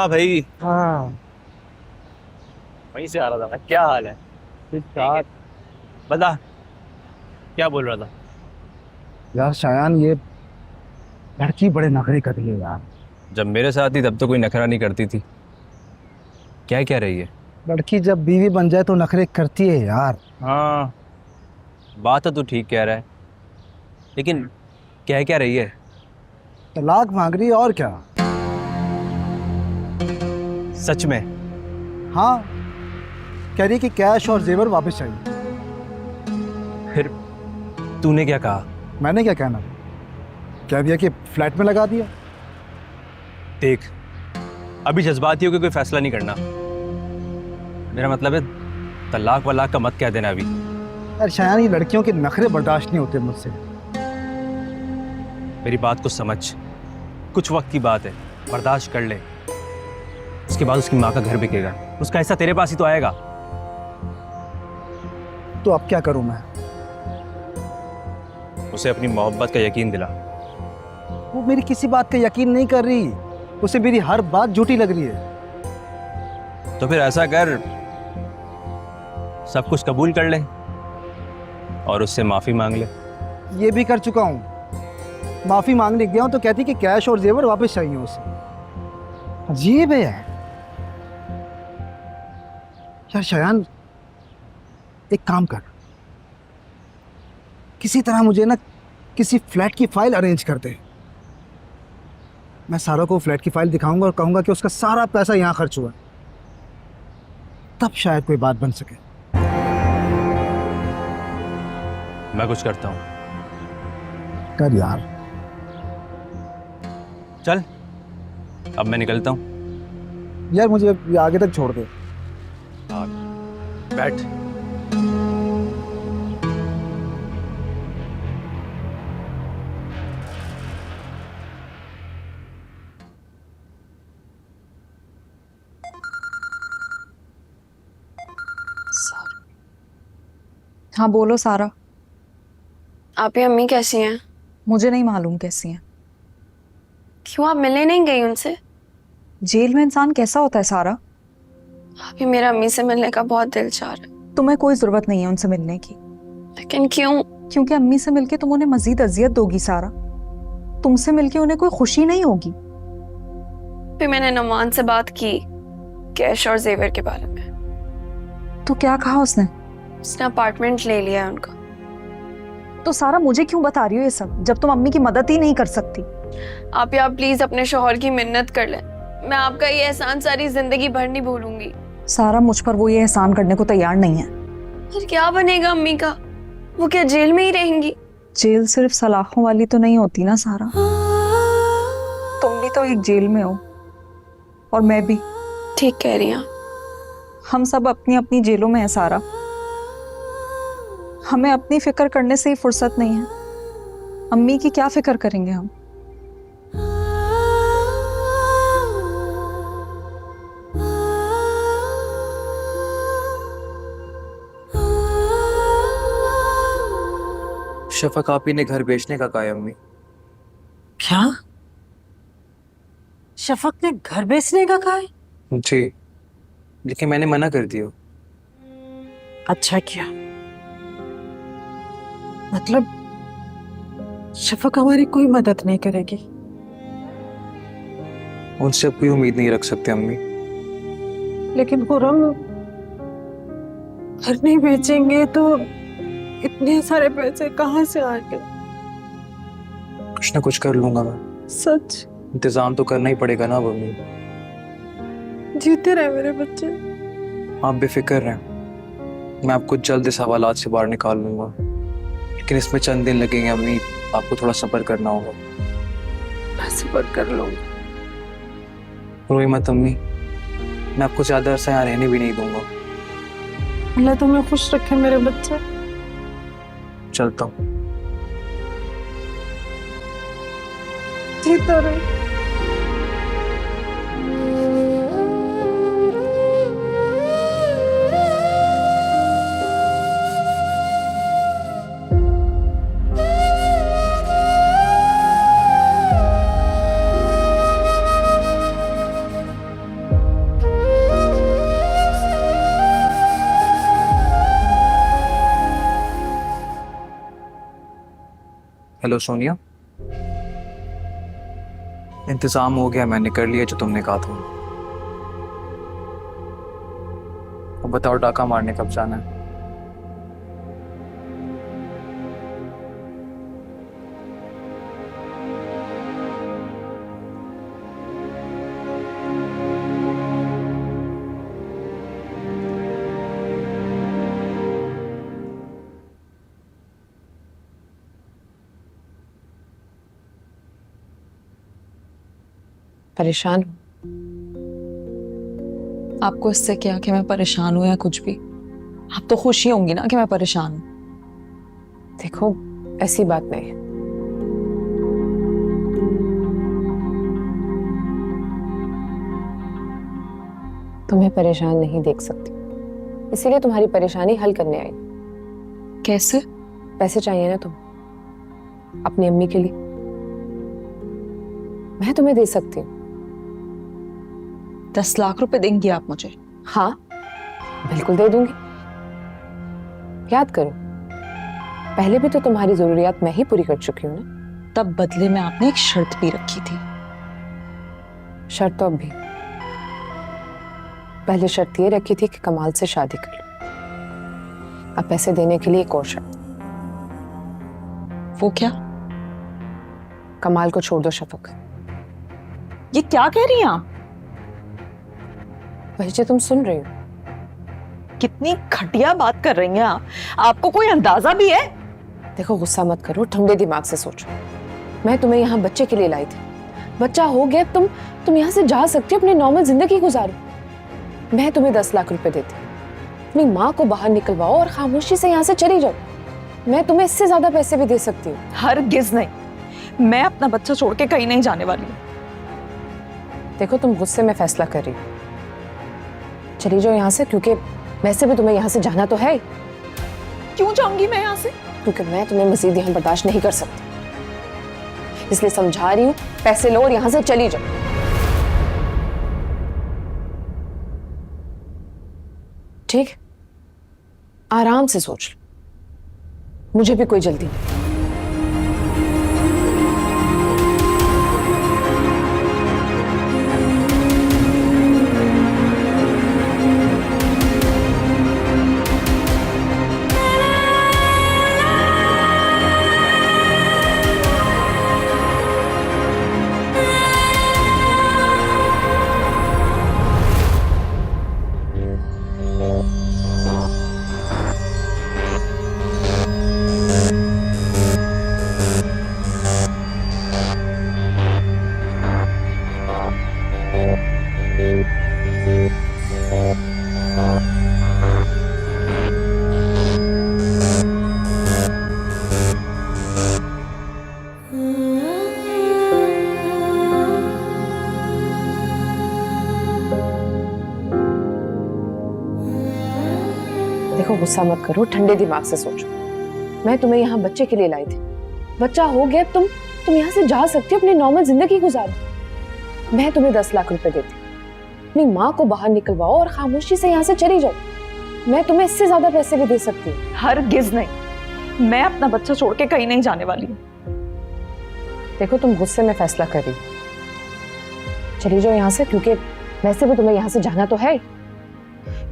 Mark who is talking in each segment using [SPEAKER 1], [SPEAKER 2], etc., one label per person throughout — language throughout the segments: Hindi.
[SPEAKER 1] हाँ भाई,
[SPEAKER 2] हाँ।
[SPEAKER 1] वहीं से आ रहा था मैं। क्या हाल है?
[SPEAKER 2] ठीक
[SPEAKER 1] ठीक है।
[SPEAKER 2] ठाक।
[SPEAKER 1] बता, क्या बोल रहा था?
[SPEAKER 2] यार शायान, ये लड़की बड़े नखरे कर रही है यार।
[SPEAKER 1] जब मेरे साथ थी तब तो कोई नखरा नहीं करती थी। क्या कह रही है?
[SPEAKER 2] लड़की जब बीवी बन जाए तो नखरे करती है यार।
[SPEAKER 1] हाँ, बात तो तू ठीक कह रहा है, लेकिन कह क्या रही है?
[SPEAKER 2] तलाक मांग रही है और क्या।
[SPEAKER 1] सच में?
[SPEAKER 2] हाँ, कह रही है कि कैश और जेवर वापस चाहिए।
[SPEAKER 1] फिर तूने क्या कहा?
[SPEAKER 2] मैंने क्या कहना, कह दिया कि फ्लैट में लगा दिया।
[SPEAKER 1] देख, अभी जज्बाती होकर कोई फैसला नहीं करना। मेरा मतलब है, तलाक वलाक का मत कह देना अभी।
[SPEAKER 2] यार शायान, ये लड़कियों के नखरे बर्दाश्त नहीं होते मुझसे।
[SPEAKER 1] मेरी बात को समझ, कुछ वक्त की बात है, बर्दाश्त कर ले। उसके बाद उसकी माँ का घर बिकेगा, उसका हिस्सा तेरे पास ही तो आएगा।
[SPEAKER 2] तो अब क्या करूं मैं।
[SPEAKER 1] उसे अपनी मोहब्बत का यकीन दिला।
[SPEAKER 2] वो मेरी किसी बात का यकीन नहीं कर रही। उसे मेरी हर बात झूठी लग रही है।
[SPEAKER 1] तो फिर ऐसा कर, सब कुछ कबूल कर ले और उससे माफी मांग ले।
[SPEAKER 2] ये भी कर चुका हूं। माफी मांगने गया हूं तो कहती कि कैश और जेवर वापस चाहिए उसे। अजीब है यार। यार शायान, एक काम कर, किसी तरह मुझे ना किसी फ्लैट की फाइल अरेंज कर दे। मैं सारा को फ्लैट की फाइल दिखाऊंगा और कहूंगा कि उसका सारा पैसा यहां खर्च हुआ। तब शायद कोई बात बन सके।
[SPEAKER 1] मैं कुछ करता हूँ।
[SPEAKER 2] कर यार।
[SPEAKER 1] चल, अब मैं निकलता हूँ।
[SPEAKER 2] यार मुझे ये आगे तक छोड़ दे।
[SPEAKER 1] बैठ।
[SPEAKER 3] हाँ बोलो सारा।
[SPEAKER 4] आपकी अम्मी कैसी हैं?
[SPEAKER 3] मुझे नहीं मालूम कैसी हैं।
[SPEAKER 4] क्यों आप मिलने नहीं गई उनसे?
[SPEAKER 3] जेल में इंसान कैसा होता है सारा?
[SPEAKER 4] अभी मेरा अम्मी से मिलने का बहुत दिल चाह रहा है।
[SPEAKER 3] तुम्हें कोई जरूरत नहीं है उनसे मिलने की।
[SPEAKER 4] लेकिन क्यों?
[SPEAKER 3] क्योंकि अम्मी से मिलके तुम उन्हें मजीद अजियत दोगी सारा। तुमसे मिलके उन्हें कोई खुशी नहीं होगी।
[SPEAKER 4] फिर मैंने नुमान से बात की कैश और जेवर के बारे में।
[SPEAKER 3] तो क्या कहा उसने?
[SPEAKER 4] उसने अपार्टमेंट ले लिया है उनका।
[SPEAKER 3] तो सारा मुझे क्यों बता रही हो ये सब, जब तुम अम्मी की मदद ही नहीं कर सकती?
[SPEAKER 4] आप या प्लीज अपने शोहर की मिन्नत कर लें। मैं आपका ये एहसान सारी जिंदगी भर नहीं भूलूंगी।
[SPEAKER 3] सारा मुझ पर वो ये एहसान करने को तैयार नहीं है।
[SPEAKER 4] फिर क्या बनेगा अम्मी का? वो क्या जेल में ही रहेंगी?
[SPEAKER 3] जेल सिर्फ सलाखों वाली तो नहीं होती ना सारा। तुम भी तो एक जेल में हो और मैं भी।
[SPEAKER 4] ठीक कह रही हैं।
[SPEAKER 3] हम सब अपनी अपनी जेलों में है सारा। हमें अपनी फिक्र करने से ही फुर्सत नहीं है। अम्मी की क्या फिक्र करेंगे हम?
[SPEAKER 5] शफक आपी ने घर बेचने का कहा है अम्मी।
[SPEAKER 6] क्या? शफक ने घर बेचने का कहा है?
[SPEAKER 5] जी, लेकिन मैंने मना कर दिया।
[SPEAKER 6] अच्छा किया। मतलब शफक हमारी कोई मदद नहीं करेगी?
[SPEAKER 5] उनसे अब कोई उम्मीद नहीं रख सकते अम्मी।
[SPEAKER 6] लेकिन खुरम, घर नहीं बेचेंगे तो इतने सारे पैसे कहाँ से आएंगे?
[SPEAKER 5] कुछ ना कुछ कर लूंगा मैं।
[SPEAKER 6] सच?
[SPEAKER 5] इंतजाम तो करना ही पड़ेगा ना अब अम्मी।
[SPEAKER 6] जीते रहे मेरे बच्चे।
[SPEAKER 5] आप बेफिक्र रहें, मैं आपको जल्द इस हवालात से बाहर निकाल लूंगा। लेकिन इसमें चंद दिन लगेंगे अम्मी, आपको थोड़ा सब्र करना होगा।
[SPEAKER 6] मैं सब्र कर लूंगी।
[SPEAKER 5] रोई मत अम्मी, मैं आपको ज्यादा अरसा यहाँ रहने भी नहीं दूंगा।
[SPEAKER 6] अल्लाह तुम्हें खुश रखे मेरे बच्चे।
[SPEAKER 5] चलता हूँ।
[SPEAKER 6] जीता रहे।
[SPEAKER 5] हेलो सोनिया, इंतजाम हो गया, मैंने कर लिया जो तुमने कहा था। अब बताओ डाका मारने कब जाना है?
[SPEAKER 7] परेशान हूँ। आपको इससे क्या कि मैं परेशान हूँ या कुछ भी, आप तो खुश ही होंगी ना कि मैं परेशान हूँ।
[SPEAKER 6] देखो, ऐसी बात नहीं है। तुम्हें परेशान नहीं देख सकती, इसीलिए तुम्हारी परेशानी हल करने आई।
[SPEAKER 7] कैसे?
[SPEAKER 6] पैसे चाहिए ना तुम अपनी अम्मी के लिए, मैं तुम्हें दे सकती हूँ।
[SPEAKER 7] 10 लाख रुपए देंगी आप मुझे?
[SPEAKER 6] हाँ, बिल्कुल दे दूंगी। याद करो, पहले भी तो तुम्हारी जरूरियात मैं ही पूरी कर चुकी हूँ ना।
[SPEAKER 7] तब बदले में आपने एक शर्त भी रखी थी।
[SPEAKER 6] शर्त तो अब भी। पहले शर्त ये रखी थी कि कमाल से शादी कर लो, अब पैसे देने के लिए एक और शर्त।
[SPEAKER 7] वो क्या?
[SPEAKER 6] कमाल को छोड़ दो शफक।
[SPEAKER 7] ये क्या कह रही हैं आप?
[SPEAKER 6] वही जो तुम सुन रही हो।
[SPEAKER 7] कितनी घटिया बात कर रही हैं आप। आपको कोई अंदाजा भी है?
[SPEAKER 6] देखो, गुस्सा मत करो, ठंडे दिमाग से सोचो। मैं तुम्हें यहाँ बच्चे के लिए लाई थी, बच्चा हो गया, तुम यहाँ से जा सकती हो, अपनी नॉर्मल जिंदगी गुजारो। मैं तुम्हें 10 लाख रुपए देती, अपनी माँ को बाहर निकलवाओ और खामोशी से यहाँ से चली जाओ। मैं तुम्हें इससे ज्यादा पैसे भी दे सकती हूँ।
[SPEAKER 7] हरगिज नहीं, मैं अपना बच्चा छोड़ के कहीं नहीं जाने वाली हूँ।
[SPEAKER 6] देखो, तुम गुस्से में फैसला कर रही हो, चली जाओ यहाँ से, क्योंकि वैसे भी तुम्हें यहाँ से जाना तो है ही।
[SPEAKER 7] क्यों जाऊंगी मैं यहाँ से?
[SPEAKER 6] क्योंकि मैं तुम्हें मजीद यहाँ बर्दाश्त नहीं कर सकती, इसलिए समझा रही हूँ, पैसे लो और यहाँ से चली जाओ। ठीक, आराम से सोच लो, मुझे भी कोई जल्दी नहीं। देखो, गुस्सा मत करो, ठंडे दिमाग से सोचो। मैं तुम्हें यहाँ बच्चे के लिए लाई थी, बच्चा हो गया, तुम यहाँ से जा सकती हो, अपनी नॉर्मल जिंदगी गुजारो। मैं तुम्हें 10 लाख रुपए देती, अपनी माँ को बाहर निकलवाओ और खामोशी से यहाँ से चली जाओ। मैं तुम्हें इससे ज्यादा पैसे भी दे सकती हूँ।
[SPEAKER 7] हरगिज नहीं, मैं अपना बच्चा छोड़ के कहीं नहीं जाने वाली हूँ।
[SPEAKER 6] देखो, तुम गुस्से में फैसला कर रही हो, चली जाओ यहाँ से, क्योंकि वैसे भी तुम्हें यहाँ से जाना तो है ही।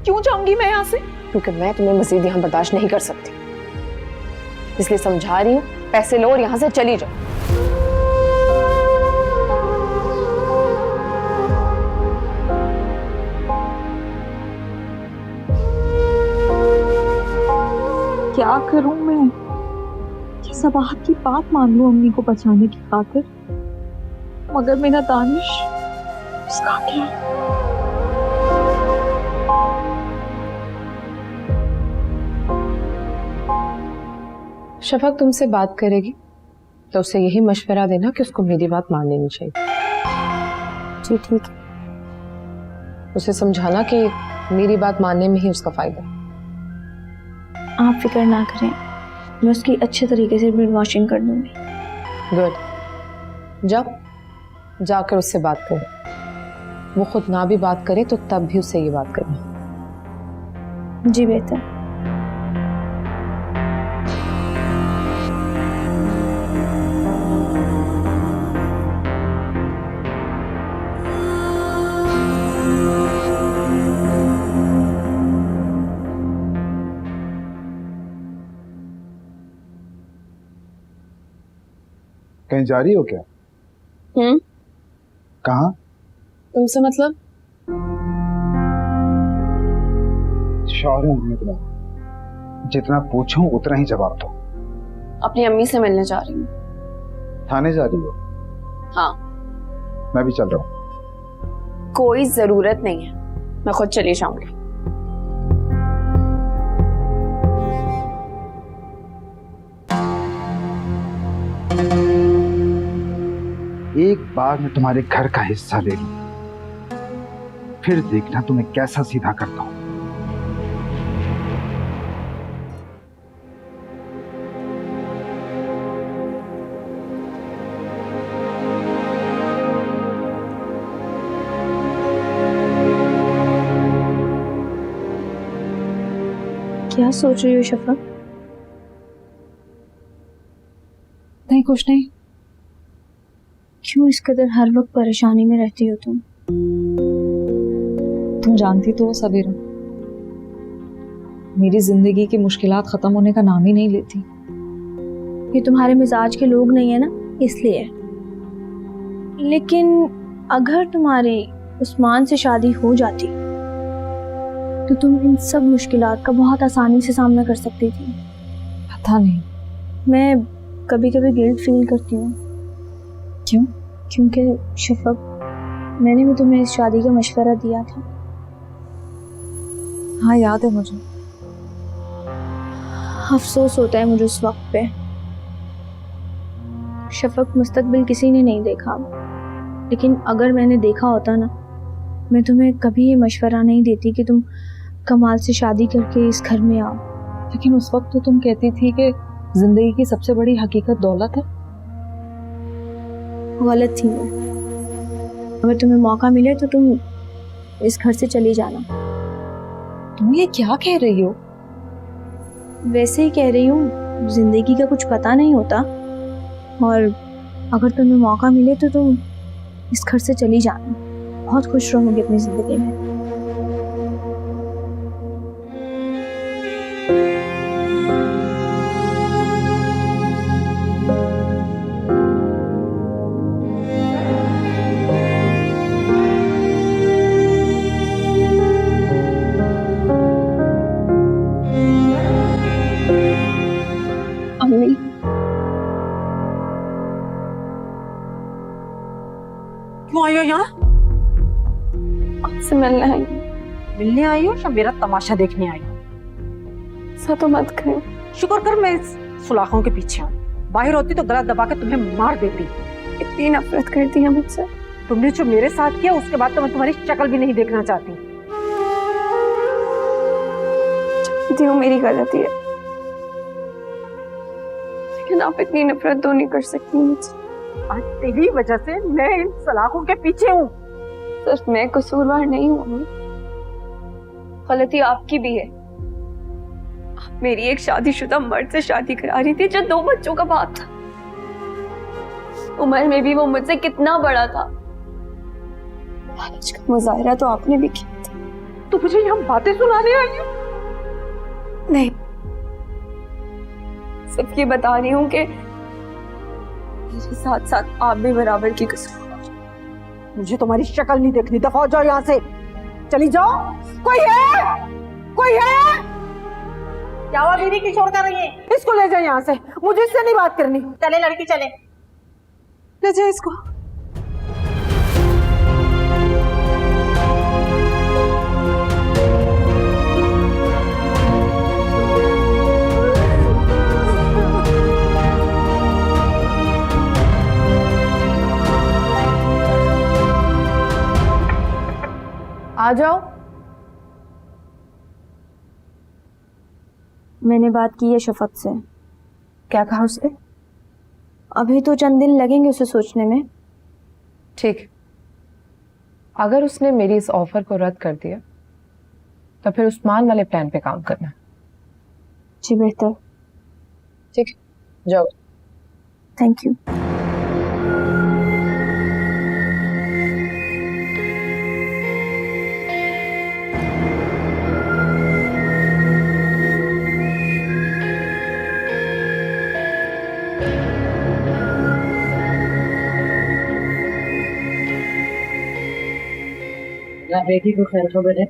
[SPEAKER 7] क्यों जाऊंगी मैं यहाँ से?
[SPEAKER 6] क्योंकि मैं तुम्हें मजीद यहाँ बर्दाश्त नहीं कर सकती, इसलिए समझा रही हूँ, पैसे लो और यहाँ से चली जाओ।
[SPEAKER 3] क्या करूं मैं? कि सबाहत की बात मान लूं अम्मी को बचाने की खातिर, मगर मेरा दानिश, उसका क्या?
[SPEAKER 6] शफक तुमसे बात करेगी तो उसे यही मशवरा देना कि उसको मेरी बात मान लेनी चाहिए।
[SPEAKER 3] जी ठीक है।
[SPEAKER 6] उसे समझाना कि मेरी बात मानने में ही उसका फायदा है।
[SPEAKER 3] आप फिक्र ना करें, मैं उसकी अच्छे तरीके से ब्रेन वॉशिंग कर दूंगी।
[SPEAKER 6] गुड, जाओ जाकर उससे बात करो। वो खुद ना भी बात करे तो तब भी उससे ये बात करना।
[SPEAKER 3] जी बेहतर।
[SPEAKER 2] कहीं जा रही हो क्या? कहाँ?
[SPEAKER 6] तुमसे मतलब?
[SPEAKER 2] शौहर हूँ मैं तुम्हारा, जितना पूछूं उतना ही जवाब दो।
[SPEAKER 4] अपनी अम्मी से मिलने जा रही हूँ।
[SPEAKER 2] थाने जा रही हो?
[SPEAKER 4] हाँ।
[SPEAKER 2] मैं भी चल रहा हूँ।
[SPEAKER 4] कोई जरूरत नहीं है, मैं खुद चली जाऊंगी।
[SPEAKER 2] एक बार मैं तुम्हारे घर का हिस्सा ले लूं, फिर देखना तुम्हें कैसा सीधा करता हूं।
[SPEAKER 3] क्या सोच रही हो शफा?
[SPEAKER 7] नहीं, कुछ नहीं।
[SPEAKER 3] क्यों इस कदर हर वक्त परेशानी में रहती हो तुम?
[SPEAKER 7] तुम जानती तो हो सबीरा, मेरी जिंदगी की मुश्किलात खत्म होने का नाम ही नहीं लेती।
[SPEAKER 3] ये तुम्हारे मिजाज के लोग नहीं है ना, इसलिए। लेकिन अगर तुम्हारी उस्मान से शादी हो जाती तो तुम इन सब मुश्किलात का बहुत आसानी से सामना कर सकती थी।
[SPEAKER 7] पता नहीं,
[SPEAKER 3] मैं कभी कभी गिल्ट फील करती हूँ।
[SPEAKER 7] क्यों?
[SPEAKER 3] क्योंकि शफक, मैंने भी तुम्हें इस शादी का मशवरा दिया था।
[SPEAKER 7] हाँ, याद है मुझे।
[SPEAKER 3] अफसोस होता है मुझे उस वक्त पे। शफक, मुस्तकबिल किसी ने नहीं देखा, लेकिन अगर मैंने देखा होता ना, मैं तुम्हें कभी ये मशवरा नहीं देती कि तुम कमाल से शादी करके इस घर में आओ।
[SPEAKER 7] लेकिन उस वक्त तो तुम कहती थी कि जिंदगी की सबसे बड़ी हकीकत दौलत है।
[SPEAKER 3] गलत थी मैं। अगर तुम्हें मौका मिले तो तुम इस घर से चली जाना।
[SPEAKER 7] तुम ये क्या कह रही हो?
[SPEAKER 3] वैसे ही कह रही हूँ, जिंदगी का कुछ पता नहीं होता, और अगर तुम्हें मौका मिले तो तुम इस घर से चली जाना। बहुत खुश रहोगे अपनी जिंदगी में। अम्मी,
[SPEAKER 8] क्यों आई हो यहाँ?
[SPEAKER 4] आपसे मिलने आई हूँ।
[SPEAKER 8] मिलने आई हो या मेरा तमाशा देखने आई हो?
[SPEAKER 4] ऐसा तो मत करो।
[SPEAKER 8] शुक्र कर मैं इस सुलाखों के पीछे हूँ। बाहर होती तो गला दबा के तुम्हें मार देती।
[SPEAKER 4] इतनी नफरत करती है मुझसे।
[SPEAKER 8] तुमने जो मेरे साथ किया उसके बाद तो मैं तुम्हारी शक्ल भी नहीं देखना चाहती।
[SPEAKER 4] जानती हूँ मेरी गलती है, लेकिन आप इतनी नफरत तो नहीं कर सकती मुझसे।
[SPEAKER 8] आज तेरी वजह से मैं इन सलाखों के पीछे हूँ।
[SPEAKER 4] सिर्फ मैं कसूरवार नहीं हूँ, गलती आपकी भी है। आप मेरी एक शादीशुदा मर्द से शादी करा रही थी जो 2 बच्चों का बाप था। उम्र में भी वो मुझसे कितना बड़ा था। लालच का मुजाहरा तो आपने भी किया था।
[SPEAKER 8] तू मुझे यहाँ बातें सुनाने आई है?
[SPEAKER 4] नहीं, सिर्फ ये बता रही हूँ कि मेरे साथ साथ आप भी बराबर की कसूरवार।
[SPEAKER 8] मुझे तुम्हारी शक्ल नहीं देखनी। दफा हो जाओ यहाँ से, चली जाओ। कोई है? कोई है? क्या हुआ? बीवी की शोर कर रही है? इसको ले जाए यहाँ से, मुझे इससे नहीं बात करनी। चले लड़की, चले ले जाए इसको।
[SPEAKER 3] आ जाओ। मैंने बात की है शफक से।
[SPEAKER 6] क्या कहा उसने?
[SPEAKER 3] अभी तो चंद दिन लगेंगे उसे सोचने में।
[SPEAKER 6] ठीक, अगर उसने मेरी इस ऑफर को रद्द कर दिया तो फिर उस्मान वाले प्लान पे काम करना।
[SPEAKER 3] जी बेहतर।
[SPEAKER 6] ठीक, जाओ।
[SPEAKER 3] Thank you.
[SPEAKER 8] राबिया की कोई खैर खबर है?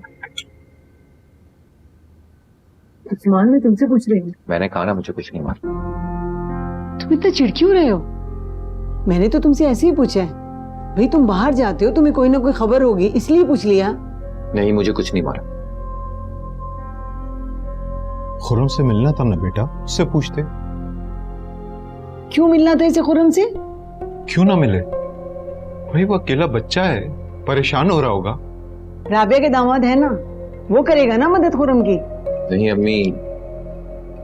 [SPEAKER 8] उस्मान, मैं तुमसे पूछ रही हूँ।
[SPEAKER 9] मैंने कहा ना मुझे कुछ नहीं मालूम।
[SPEAKER 8] तुम इतना चिढ़ क्यों रहे हो? मैंने तो तुमसे ऐसे ही पूछा है। भाई तुम बाहर जाते हो, तुम्हें कोई ना कोई खबर होगी, इसलिए पूछ लिया।
[SPEAKER 9] नहीं, मुझे कुछ नहीं मालूम।
[SPEAKER 10] खुर्रम से मिलना था ना बेटा, उससे पूछते।
[SPEAKER 8] क्यों मिलना था इसे खुर्रम से?
[SPEAKER 10] क्यों ना मिले भाई, वो अकेला बच्चा है, परेशान हो रहा होगा।
[SPEAKER 8] राबिया के दामाद है ना, वो करेगा ना मदद खुर्रम की।
[SPEAKER 9] नहीं अम्मी,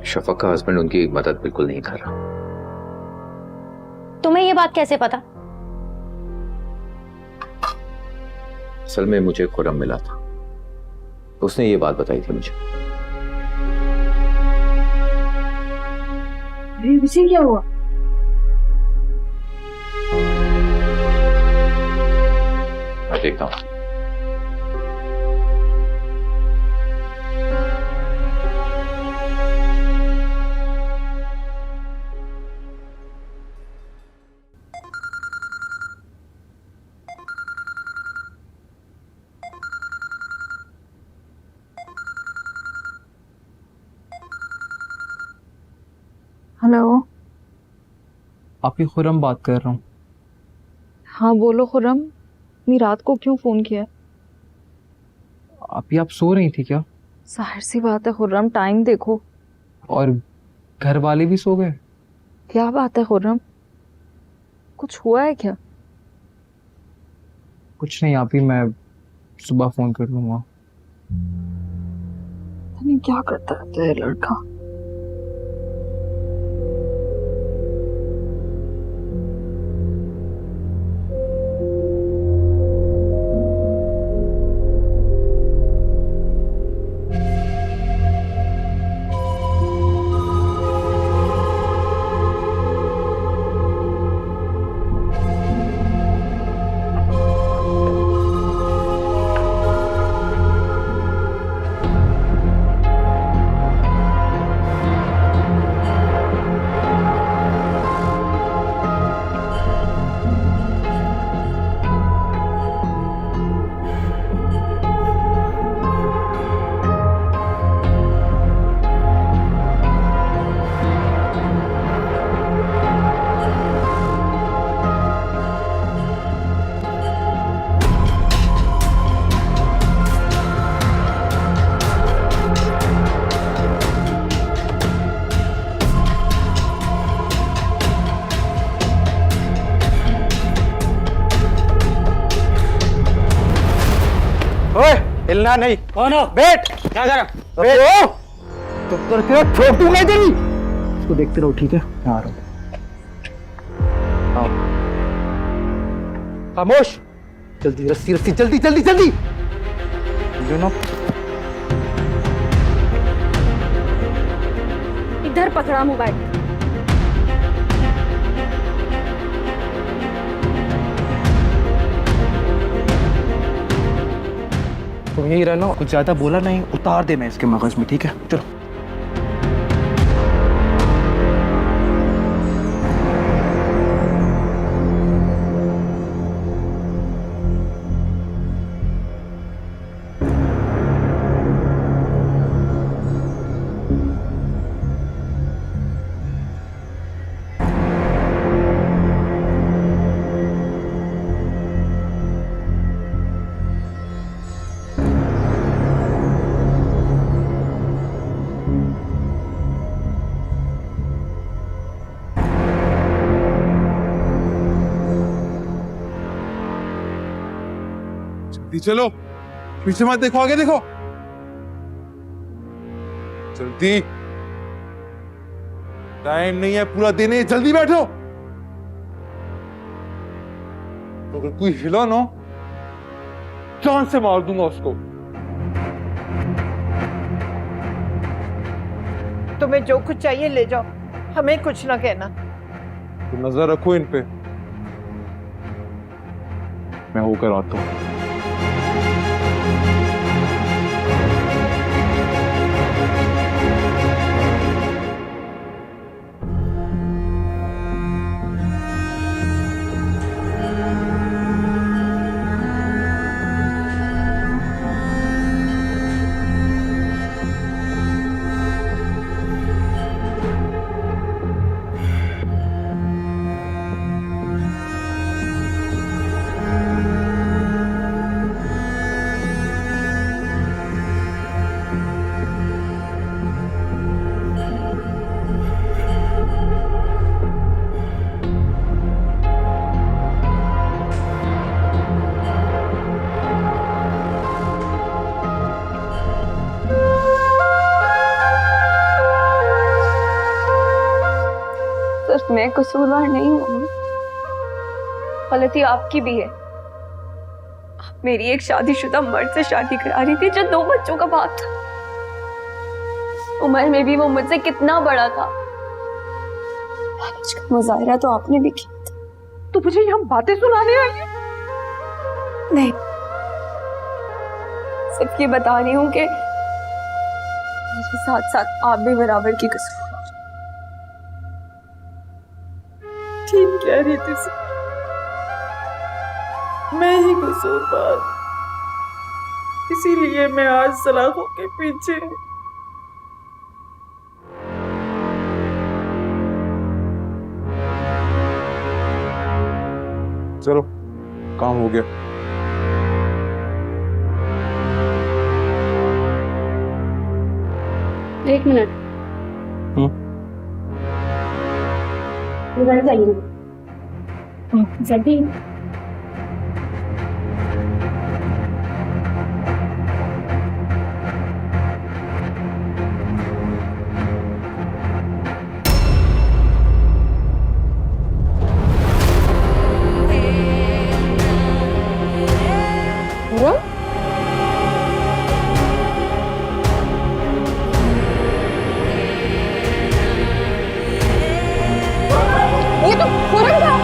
[SPEAKER 9] शफक का हस्बैंड उनकी मदद बिल्कुल नहीं कर रहा।
[SPEAKER 11] तुम्हें ये बात कैसे पता?
[SPEAKER 9] असल में मुझे खुर्रम मिला था, उसने ये बात बताई थी मुझे।
[SPEAKER 8] इसे क्या हुआ?
[SPEAKER 9] मैं देखता हूँ।
[SPEAKER 7] हेलो।
[SPEAKER 5] आपकी खुर्रम बात कर रहा हूँ।
[SPEAKER 7] हाँ बोलो खुर्रम, इतनी रात को क्यों फोन किया?
[SPEAKER 5] आप सो रही थी क्या?
[SPEAKER 7] जाहिर सी बात है खुर्रम, टाइम देखो।
[SPEAKER 5] और घर वाले भी सो गए?
[SPEAKER 7] क्या बात है खुर्रम, कुछ हुआ है क्या?
[SPEAKER 5] कुछ नहीं आप ही, मैं सुबह फोन कर लूंगा।
[SPEAKER 7] नहीं क्या करता रहता है लड़का।
[SPEAKER 2] हिलना नहीं। कौन हो? बैठ। क्या कर रहा? तो करके ठोक दूंगा इधर ही। इसको देखते रहो, ठीक है? मैं आ रहा हूँ। खामोश। जल्दी रस्सी रस्सी, जल्दी जल्दी जल्दी।
[SPEAKER 11] इधर पकड़ा मोबाइल।
[SPEAKER 2] तुम यही रहना, कुछ ज्यादा बोला नहीं, उतार देना इसके मगज में, ठीक है? चलो।
[SPEAKER 12] चलो, पीछे मत देखो, आगे देखो। जल्दी, टाइम नहीं है, पूरा दिन है, जल्दी बैठो। तो अगर कोई हिला ना, जान से मार दूंगा उसको।
[SPEAKER 8] तुम्हें जो कुछ चाहिए ले जाओ, हमें कुछ ना कहना।
[SPEAKER 12] तो नजर रखो इन पे, मैं होकर आता हूं।
[SPEAKER 4] मैं कसूरवार नहीं हूँ, गलती आपकी भी है। मेरी एक शादीशुदा मर्द से शादी करा रही थी जो 2 बच्चों का बाप था। उम्र में भी वो मुझसे कितना बड़ा था। मुजाहिरा तो आपने भी किया था।
[SPEAKER 8] तू मुझे यहाँ बातें सुनाने आई है?
[SPEAKER 4] नहीं, सिर्फ ये बता रही हूँ कि मेरे साथ साथ आप भी बराबर की कसूरवार।
[SPEAKER 8] ठीक कह रही थी, मैं ही कसूरवार, इसीलिए मैं आज सलाखों के पीछे हूँ।
[SPEAKER 12] चलो काम हो गया।
[SPEAKER 11] एक मिनट। इधर जाइए। जल्दी।
[SPEAKER 6] ये तो खुर्रम था।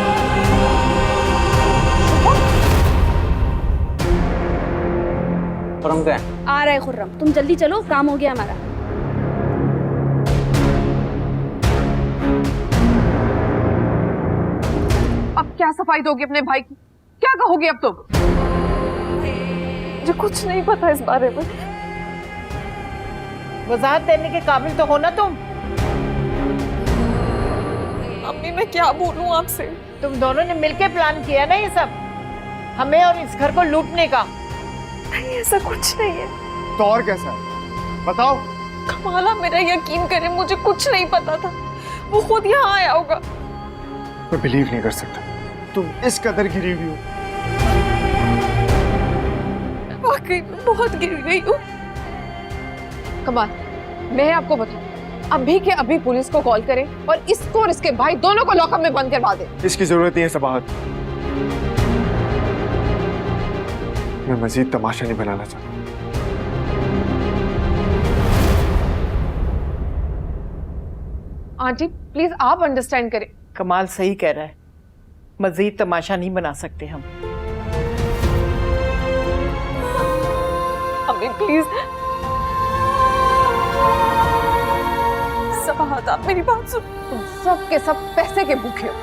[SPEAKER 5] खुर्रम क्या है?
[SPEAKER 11] आ रहा है खुर्रम, तुम जल्दी चलो, काम हो गया हमारा।
[SPEAKER 6] अब क्या सफाई दोगे अपने भाई की? क्या कहोगे अब तुम?
[SPEAKER 4] मुझे कुछ नहीं पता इस बारे में।
[SPEAKER 8] वजाहत देने के काबिल तो हो ना तुम।
[SPEAKER 4] अम्मी मैं क्या बोलूं आपसे?
[SPEAKER 8] तुम दोनों ने मिलकर प्लान किया ना ये सब, हमें और इस घर को लूटने का।
[SPEAKER 4] नहीं, ऐसा कुछ नहीं है।
[SPEAKER 12] तो और कैसा है बताओ?
[SPEAKER 4] कमाला, मेरा यकीन करे, मुझे कुछ नहीं पता था। वो खुद यहाँ आया होगा।
[SPEAKER 12] मैं बिलीव नहीं कर सकता तुम इस कदर गिरी हुई हो।
[SPEAKER 4] वाकई में बहुत गिर गई हूँ।
[SPEAKER 6] कमाल, मैं आपको बताऊं, अभी के अभी पुलिस को कॉल करें और इसको और इसके भाई दोनों को लॉकअप में बंद करवा दें।
[SPEAKER 12] इसकी जरूरत नहीं है सबाहत। मैं मजीद तमाशा नहीं बनाना चाहता।
[SPEAKER 6] आंटी प्लीज आप अंडरस्टैंड करें।
[SPEAKER 8] कमाल सही कह रहा है, मजीद तमाशा नहीं बना सकते हम।
[SPEAKER 4] अम्मी प्लीज, सबाहत आप मेरी बात सुन।
[SPEAKER 6] तुम सब के सब पैसे के भूखे हो।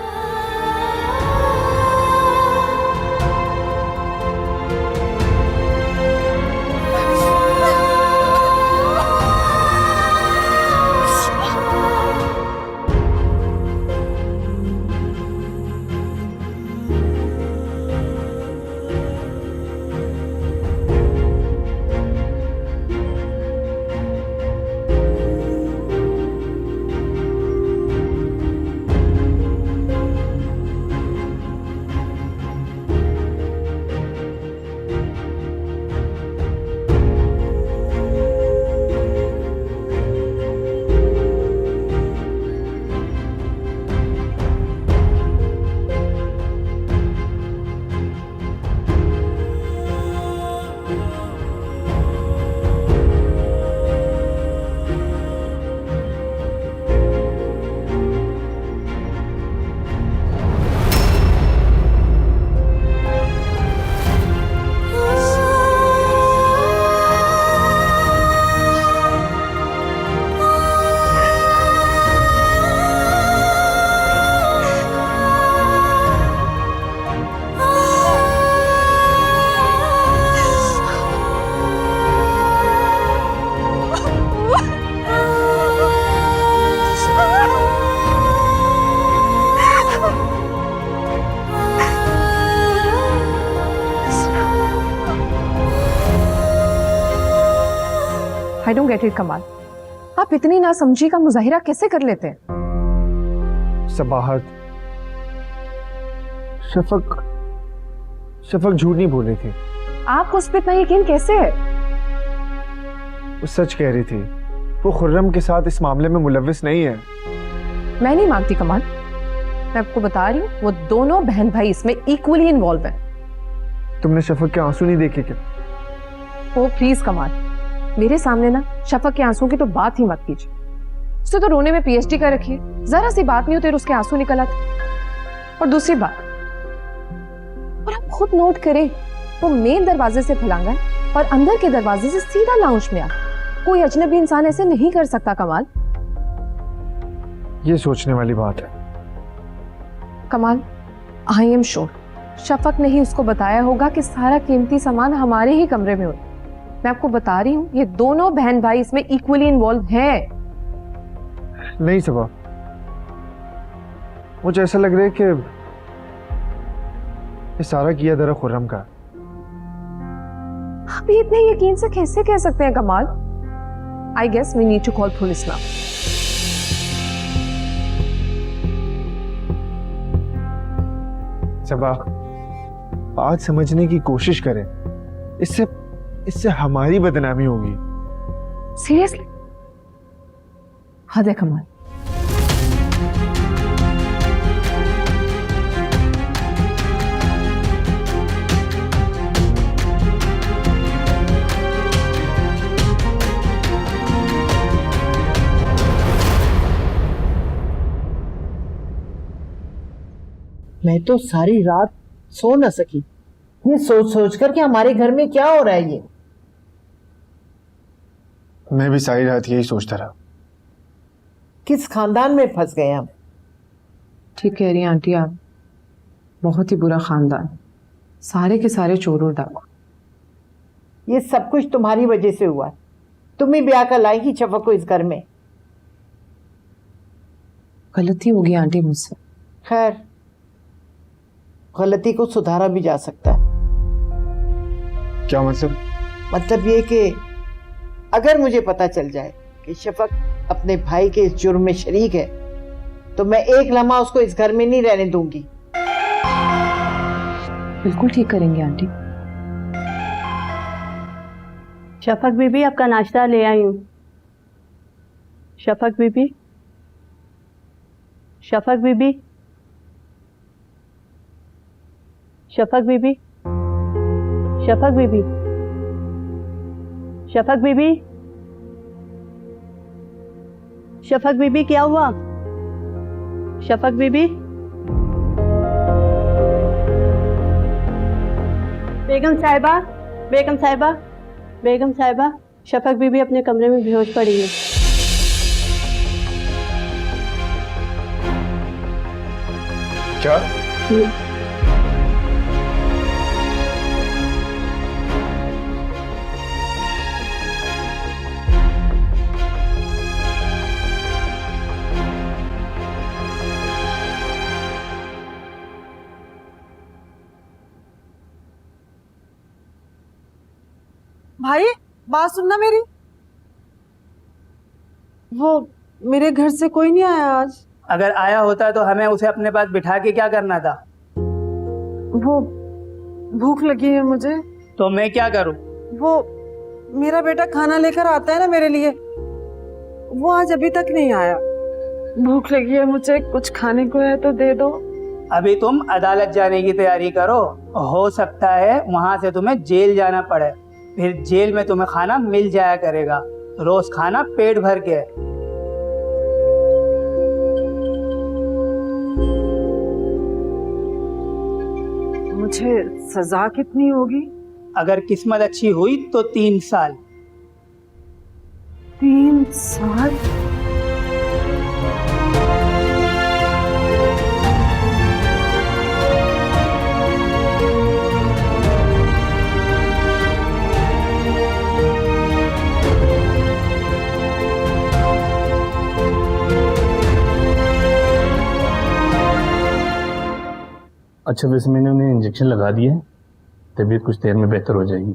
[SPEAKER 6] आई डोंट गेट इट कमाल, आप इतनी नासमझी का मुजाहिरा कैसे कर लेते हैं?
[SPEAKER 12] सबाहत, शफक झूठ नहीं बोल रही थी।
[SPEAKER 6] आपको उस पर इतना यकीन कैसे है?
[SPEAKER 12] वो सच कह रही थी। वो खुर्रम के साथ इस मामले में मुलव्विस नहीं है।
[SPEAKER 6] मैं नहीं मानती कमाल, मैं आपको बता रही हूँ, वो दोनों बहन भाई इसमें इक्वली इन्वॉल्व है।
[SPEAKER 2] तुमने शफक के आंसू नहीं देखे क्या?
[SPEAKER 6] ओ प्लीज कमाल, मेरे सामने ना शफक के आंसू की तो बात ही मत कीजिए। उसने तो रोने में पीएचडी कर रखी है, जरा सी बात नहीं होती उसके आंसू निकल आते। और दूसरी बात, और आप खुद नोट करें, वो मेन दरवाजे से फलांगा है और अंदर के दरवाजे से सीधा लाउंज में आ। कोई अजनबी इंसान ऐसे नहीं कर सकता कमाल।
[SPEAKER 2] ये सोचने वाली बात है।
[SPEAKER 6] कमाल, आई एम श्योर शफक ने ही उसको बताया होगा कि सारा कीमती सामान हमारे ही कमरे में हो। मैं आपको बता रही हूँ, ये दोनों बहन भाई इसमें इक्वली इन्वॉल्व हैं।
[SPEAKER 2] नहीं सबा, मुझे ऐसा लग रहा है कि ये सारा किया दरा खुर्रम का।
[SPEAKER 6] आप ये इतने यकीन से कैसे कह सकते हैं कमाल? I guess we need to call police now.
[SPEAKER 2] Saba, बात समझने की कोशिश करें, इससे हमारी बदनामी होगी।
[SPEAKER 6] सीरियसली? हद है कमाल।
[SPEAKER 8] मैं तो सारी रात सो न सकी, ये सोच सोच कर कि हमारे घर में क्या हो रहा है। ये
[SPEAKER 2] मैं भी सारी रात यही सोचता रहा।
[SPEAKER 8] किस खानदान में फंस गए हम।
[SPEAKER 6] ठीक कह रही हैं आंटी आप, बहुत ही बुरा खानदान, सारे के सारे चोर और डाकू।
[SPEAKER 8] ये सब कुछ तुम्हारी वजह से हुआ। तुम ही ब्याह कर लाई ही शफक को इस घर में।
[SPEAKER 6] गलती होगी आंटी मुझसे।
[SPEAKER 8] खैर, गलती को सुधारा भी जा सकता है।
[SPEAKER 2] क्या मतलब?
[SPEAKER 8] मतलब ये कि अगर मुझे पता चल जाए कि शफक अपने भाई के इस जुर्म में शरीक है, तो मैं एक लम्हा उसको इस घर में नहीं रहने दूंगी।
[SPEAKER 6] बिल्कुल ठीक करेंगे आंटी।
[SPEAKER 11] शफक बीबी, आपका नाश्ता ले आई हूँ। शफक बीबी, शफक बीबी, शफक बीबी, शफक बीबी, शफक बीबी, शफक बीबी, क्या हुआ? शफक बीबी, बेगम साहिबा, बेगम साहिबा, बेगम साहिबा, शफक बीबी अपने कमरे में बेहोश पड़ी है।
[SPEAKER 2] क्या?
[SPEAKER 8] भाई, बात सुनना मेरी। वो मेरे घर से कोई नहीं आया आज।
[SPEAKER 13] अगर आया होता तो हमें उसे अपने पास बिठा के क्या करना था?
[SPEAKER 8] वो भूख लगी है मुझे।
[SPEAKER 13] तो मैं क्या करूं?
[SPEAKER 8] वो मेरा बेटा खाना लेकर आता है ना मेरे लिए, वो आज अभी तक नहीं आया। भूख लगी है मुझे, कुछ खाने को है तो दे दो।
[SPEAKER 13] अभी तुम अदालत जाने की तैयारी करो, हो सकता है वहां से तुम्हें जेल जाना पड़े, फिर जेल में तुम्हें खाना मिल जाया करेगा, रोज खाना पेट भर के।
[SPEAKER 8] मुझे सजा कितनी होगी?
[SPEAKER 13] अगर किस्मत अच्छी हुई तो 3 साल।
[SPEAKER 8] 3 साल?
[SPEAKER 1] अच्छा, वैसे मैंने उन्हें इंजेक्शन लगा दिया है, तबीयत कुछ देर में बेहतर हो जाएगी।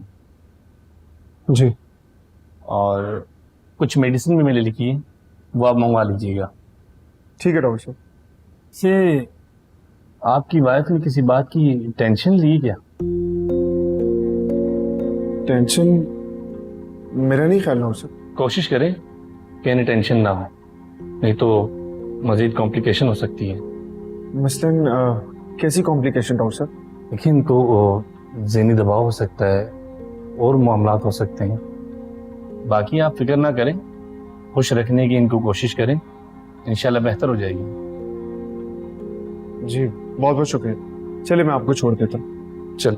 [SPEAKER 2] जी।
[SPEAKER 1] और कुछ मेडिसिन भी मैंने लिखी है, वो आप मंगवा लीजिएगा।
[SPEAKER 2] ठीक है डॉक्टर साहब।
[SPEAKER 1] से आपकी वाइफ ने किसी बात की टेंशन ली क्या?
[SPEAKER 2] टेंशन मेरा नहीं ख्याल हो सकता।
[SPEAKER 1] कोशिश करें कि इन्हें टेंशन ना हो, नहीं तो मजीद कॉम्प्लिकेशन हो सकती है।
[SPEAKER 10] मसलन कैसी कॉम्प्लिकेशन डॉक्टर साहब?
[SPEAKER 14] देखिए, इनको ज़हनी दबाव हो सकता है और मामलात हो सकते हैं। बाकी आप फिक्र ना करें, खुश रखने की इनको कोशिश करें, इंशाल्लाह बेहतर हो जाएगी।
[SPEAKER 10] जी बहुत बहुत शुक्रिया। चलिए मैं आपको छोड़ देता हूँ।
[SPEAKER 14] चल।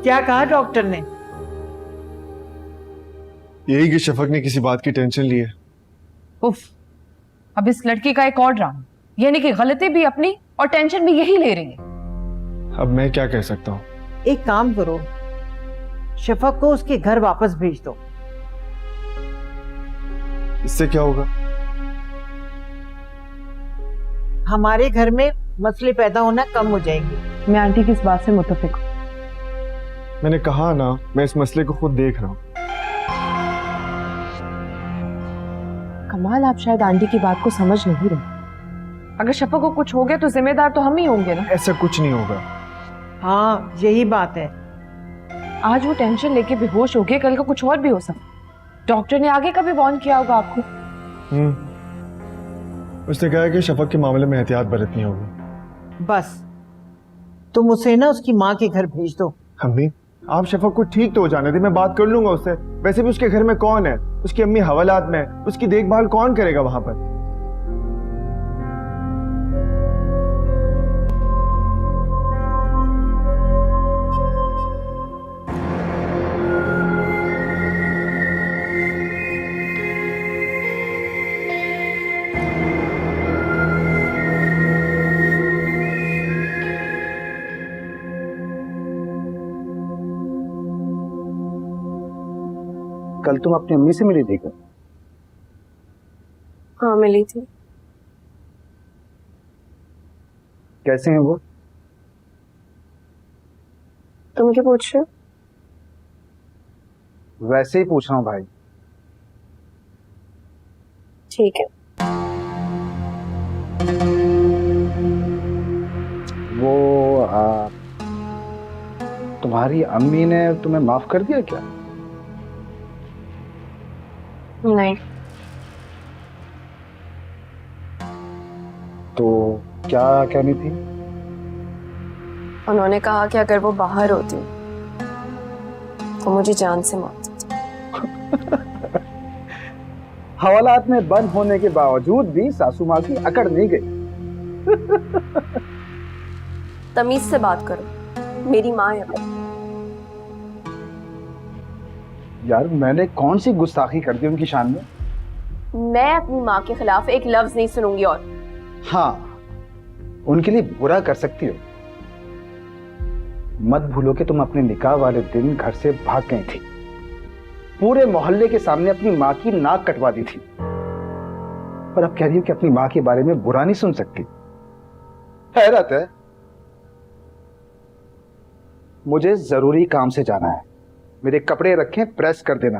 [SPEAKER 8] क्या कहा डॉक्टर ने?
[SPEAKER 10] यही कि शफक ने किसी बात की टेंशन ली है।
[SPEAKER 6] उफ, अब इस लड़की का एक और ड्रामा, यानी कि गलती भी अपनी और टेंशन भी यही ले रही है।
[SPEAKER 10] अब मैं क्या कह सकता हूँ?
[SPEAKER 8] एक काम करो, शफक को उसके घर वापस भेज दो।
[SPEAKER 10] इससे क्या होगा?
[SPEAKER 8] हमारे घर में मसले पैदा होना कम हो जाएंगे।
[SPEAKER 6] मैं आंटी की इस बात से मुत्तफिक हूँ।
[SPEAKER 10] मैंने कहा ना, मैं इस मसले को खुद देख रहा हूँ।
[SPEAKER 6] कमाल, आप शायद आंटी की बात को समझ नहीं रहे। अगर शफक को कुछ हो गया तो जिम्मेदार तो हम ही होंगे ना।
[SPEAKER 10] ऐसा कुछ नहीं होगा।
[SPEAKER 8] हाँ यही बात है।
[SPEAKER 6] आज वो टेंशन लेके बेहोश हो गए, कल का कुछ और भी हो सकता। डॉक्टर ने आगे कभी वार्न किया होगा आपको।
[SPEAKER 10] उसने कहा कि शफक के मामले में एहतियात बरतनी होगी।
[SPEAKER 8] बस तुम उसे ना उसकी माँ के घर भेज दो।
[SPEAKER 10] अम्मी, आप शफक को ठीक तो हो जाने दे, मैं बात कर लूंगा उससे। वैसे भी उसके घर में कौन है? उसकी अम्मी हवालात में, उसकी देखभाल कौन करेगा वहां पर?
[SPEAKER 2] कल तुम अपनी अम्मी से मिली थी क्या?
[SPEAKER 4] हाँ मिली थी।
[SPEAKER 2] कैसे हैं वो?
[SPEAKER 4] तुम क्या पूछ रहे हो?
[SPEAKER 2] वैसे ही पूछ रहा हूँ भाई।
[SPEAKER 4] ठीक है।
[SPEAKER 2] वो तुम्हारी अम्मी ने तुम्हें माफ कर दिया क्या?
[SPEAKER 4] नहीं।
[SPEAKER 2] तो क्या कहनी थी?
[SPEAKER 4] उन्होंने कहा कि अगर वो बाहर होती तो मुझे जान से मौत देती।
[SPEAKER 2] हवालात में बंद होने के बावजूद भी सासू माँ की अकड़ नहीं गई।
[SPEAKER 4] तमीज से बात करो, मेरी माँ है।
[SPEAKER 2] यार मैंने कौन सी गुस्ताखी कर दी उनकी शान में?
[SPEAKER 4] मैं अपनी माँ के खिलाफ एक लफ्ज नहीं सुनूंगी। और
[SPEAKER 2] हाँ, उनके लिए बुरा कर सकती हो। मत भूलो कि तुम अपने निकाह वाले दिन घर से भाग गई थी, पूरे मोहल्ले के सामने अपनी माँ की नाक कटवा दी थी, पर अब कह रही हो कि अपनी माँ के बारे में बुरा नहीं सुन सकती। हैरत है। मुझे जरूरी काम से जाना है, मेरे कपड़े रखें, प्रेस कर देना।